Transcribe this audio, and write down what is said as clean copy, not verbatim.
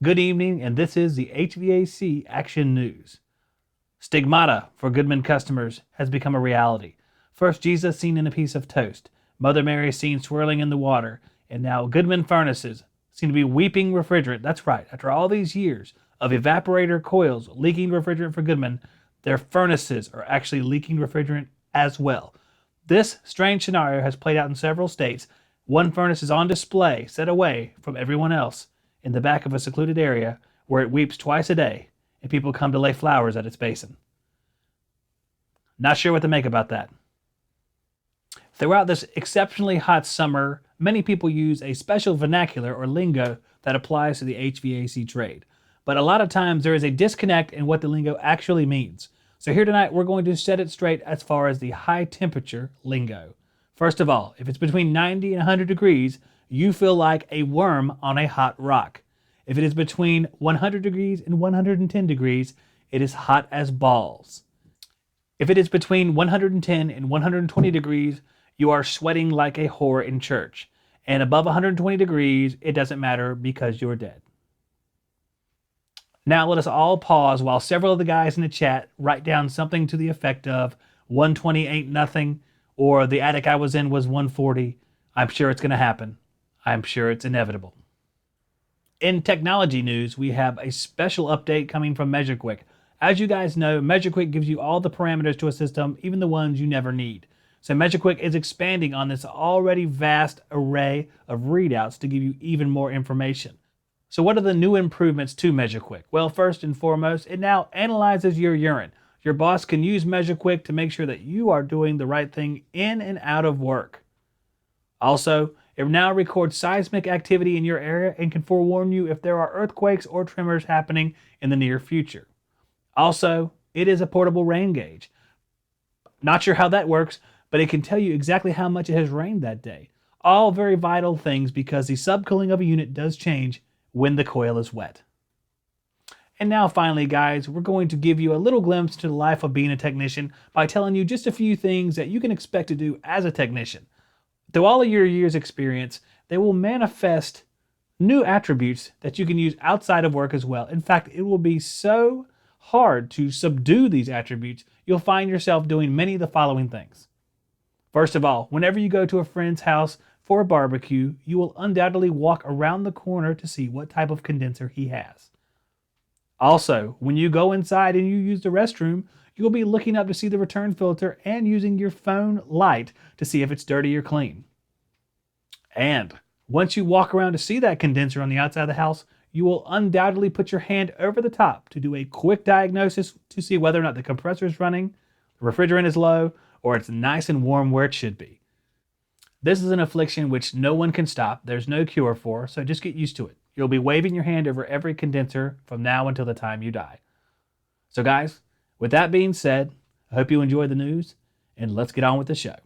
Good evening, and this is the HVAC Action News. Stigmata for Goodman customers has become a reality. First, Jesus seen in a piece of toast, Mother Mary seen swirling in the water, and now Goodman furnaces seem to be weeping refrigerant. That's right, after all these years of evaporator coils leaking refrigerant for Goodman, their furnaces are actually leaking refrigerant as well. This strange scenario has played out in several states. One furnace is on display, set away from everyone else, in the back of a secluded area where it weeps twice a day and people come to lay flowers at its basin. Not sure what to make about that. Throughout this exceptionally hot summer, many people use a special vernacular or lingo that applies to the HVAC trade. But a lot of times there is a disconnect in what the lingo actually means. So here tonight we're going to set it straight as far as the high temperature lingo. First of all, if it's between 90 and 100 degrees, you feel like a worm on a hot rock. If it is between 100 degrees and 110 degrees, it is hot as balls. If it is between 110 and 120 degrees, you are sweating like a whore in church. And above 120 degrees, it doesn't matter because you're dead. Now let us all pause while several of the guys in the chat write down something to the effect of 120 ain't nothing, or the attic I was in was 140. I'm sure it's going to happen. I'm sure it's inevitable. In technology news, we have a special update coming from MeasureQuick. As you guys know, MeasureQuick gives you all the parameters to a system, even the ones you never need. So MeasureQuick is expanding on this already vast array of readouts to give you even more information. So what are the new improvements to MeasureQuick? Well, first and foremost, it now analyzes your urine. Your boss can use MeasureQuick to make sure that you are doing the right thing in and out of work. Also, it now records seismic activity in your area and can forewarn you if there are earthquakes or tremors happening in the near future. Also, it is a portable rain gauge. Not sure how that works, but it can tell you exactly how much it has rained that day. All very vital things because the subcooling of a unit does change when the coil is wet. And now finally, guys, we're going to give you a little glimpse to the life of being a technician by telling you just a few things that you can expect to do as a technician. Through all of your years' experience, they will manifest new attributes that you can use outside of work as well. In fact, it will be so hard to subdue these attributes, you'll find yourself doing many of the following things. First of all, whenever you go to a friend's house for a barbecue, you will undoubtedly walk around the corner to see what type of condenser he has. Also, when you go inside and you use the restroom, you'll be looking up to see the return filter and using your phone light to see if it's dirty or clean. And once you walk around to see that condenser on the outside of the house, you will undoubtedly put your hand over the top to do a quick diagnosis to see whether or not the compressor is running, the refrigerant is low, or it's nice and warm where it should be. This is an affliction which no one can stop. There's no cure for, so just get used to it. You'll be waving your hand over every condenser from now until the time you die. So guys, with that being said, I hope you enjoy the news, and let's get on with the show.